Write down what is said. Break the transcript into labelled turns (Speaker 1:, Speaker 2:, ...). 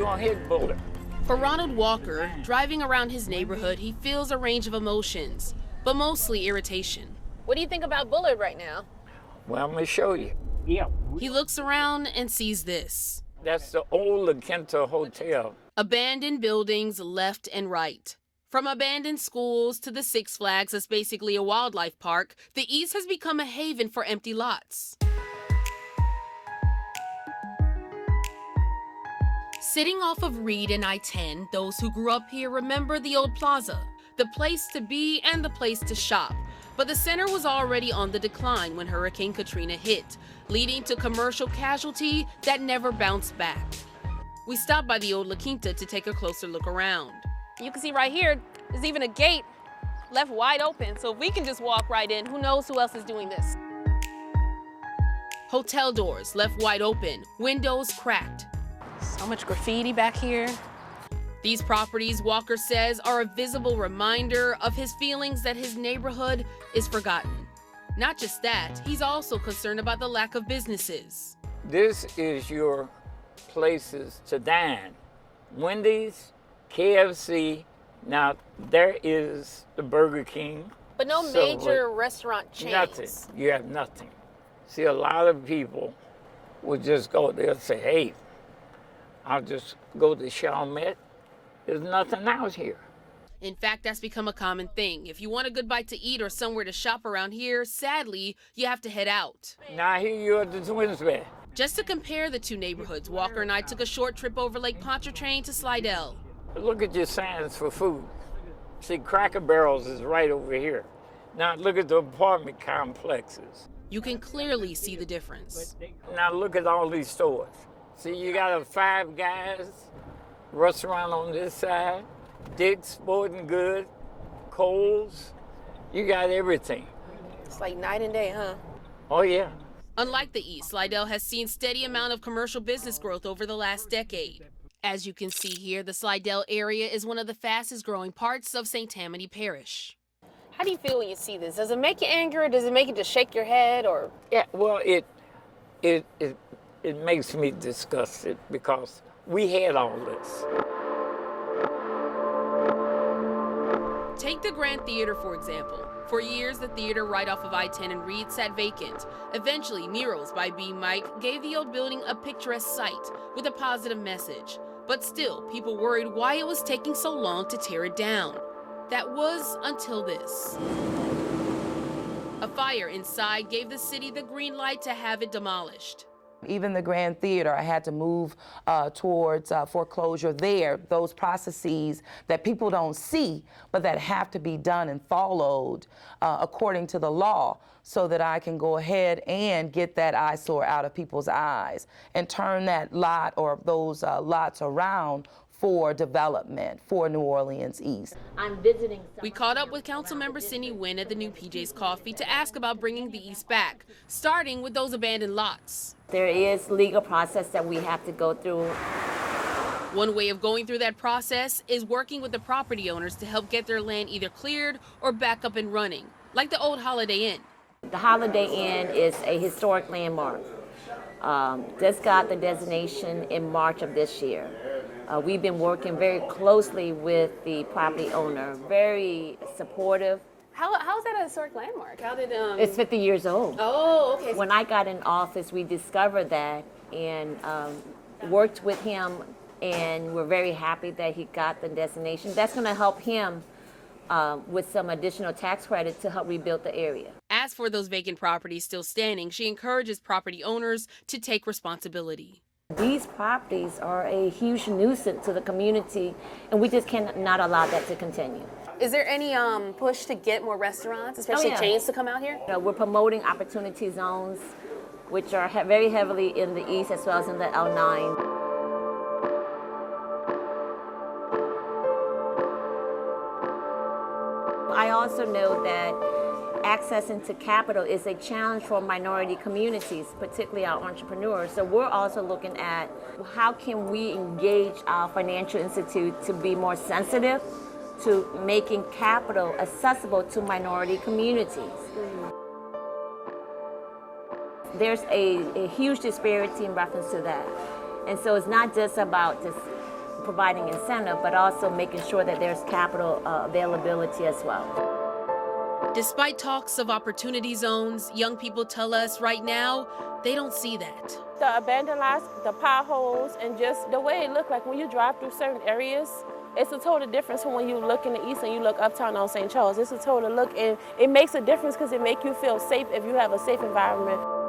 Speaker 1: gonna hit Bullet.
Speaker 2: For Ronald Walker, driving around his neighborhood, he feels a range of emotions, but mostly irritation.
Speaker 3: What do you think about Bullard right now?
Speaker 1: Well, I'm gonna show you. Yeah.
Speaker 2: He looks around and sees this.
Speaker 1: That's the old La Quinta Hotel.
Speaker 2: Abandoned buildings left and right. From abandoned schools to the Six Flags that's basically a wildlife park, the East has become a haven for empty lots. Sitting off of Reed and I-10, those who grew up here remember the old plaza, the place to be and the place to shop. But the center was already on the decline when Hurricane Katrina hit, leading to commercial casualty that never bounced back. We stopped by the old La Quinta to take a closer look around.
Speaker 3: You can see right here, there's even a gate left wide open. So if we can just walk right in, who knows who else is doing this?
Speaker 2: Hotel doors left wide open, windows cracked.
Speaker 3: So much graffiti back here.
Speaker 2: These properties, Walker says, are a visible reminder of his feelings that his neighborhood is forgotten. Not just that, he's also concerned about the lack of businesses.
Speaker 1: This is your places to dine. Wendy's, KFC, now there is the Burger King.
Speaker 3: But no major restaurant chains.
Speaker 1: Nothing, you have nothing. See, a lot of people would just go, they'll say, hey, I'll just go to Chalmette. There's nothing out here.
Speaker 2: In fact, that's become a common thing. If you want a good bite to eat or somewhere to shop around here, sadly, you have to head out.
Speaker 1: Now here you are at the Twins Bed.
Speaker 2: Just to compare the two neighborhoods, Walker and I took a short trip over Lake Pontchartrain to Slidell.
Speaker 1: Look at your signs for food. See, Cracker Barrels is right over here. Now look at the apartment complexes.
Speaker 2: You can clearly see the difference.
Speaker 1: Now look at all these stores. See, you got a Five Guys restaurant on this side, Dick's Sporting Goods, Kohl's. You got everything.
Speaker 3: It's like night and day, huh?
Speaker 1: Oh, yeah.
Speaker 2: Unlike the East, Slidell has seen steady amount of commercial business growth over the last decade. As you can see here, the Slidell area is one of the fastest growing parts of St. Tammany Parish.
Speaker 3: How do you feel when you see this? Does it make you angry, or does it make you just shake your head, or?
Speaker 1: Yeah, well, it makes me disgusted because we had all this.
Speaker 2: Take the Grand Theater, for example. For years, the theater right off of I-10 and Reed sat vacant. Eventually, murals by B. Mike gave the old building a picturesque sight with a positive message. But still, people worried why it was taking so long to tear it down. That was until this. A fire inside gave the city the green light to have it demolished.
Speaker 4: Even the Grand Theater, I had to move towards foreclosure there. Those processes that people don't see, but that have to be done and followed according to the law, so that I can go ahead and get that eyesore out of people's eyes and turn that lot or those lots around for development for New Orleans East.
Speaker 3: I'm visiting.
Speaker 2: We caught up with Councilmember Cindy Wynn at the new PJ's Coffee to ask about bringing the East back, starting with those abandoned lots.
Speaker 5: There is legal process that we have to go through.
Speaker 2: One way of going through that process is working with the property owners to help get their land either cleared or back up and running, like the old Holiday Inn.
Speaker 5: The Holiday Inn is a historic landmark. Just got the designation in March of this year. We've been working very closely with the property owner, very supportive.
Speaker 3: How is that a historic landmark? How did
Speaker 5: It's 50 years old.
Speaker 3: Oh, okay.
Speaker 5: When I got in office, we discovered that and worked with him, and we're very happy that he got the designation. That's going to help him with some additional tax credit to help rebuild the area.
Speaker 2: As for those vacant properties still standing, she encourages property owners to take responsibility.
Speaker 5: These properties are a huge nuisance to the community, and we just cannot allow that to continue.
Speaker 3: Is there any push to get more restaurants, especially chains, to come out here?
Speaker 5: We're promoting opportunity zones, which are very heavily in the east as well as in the L9. I also know that accessing to capital is a challenge for minority communities, particularly our entrepreneurs. So we're also looking at how can we engage our financial institute to be more sensitive to making capital accessible to minority communities. There's a huge disparity in reference to that. And so it's not just about just providing incentive, but also making sure that there's capital availability as well.
Speaker 2: Despite talks of opportunity zones, young people tell us right now they don't see that.
Speaker 3: The abandoned lots, the potholes, and just the way it looked like when you drive through certain areas, it's a total difference from when you look in the east and you look uptown on St. Charles. It's a total look, and it makes a difference because it makes you feel safe if you have a safe environment.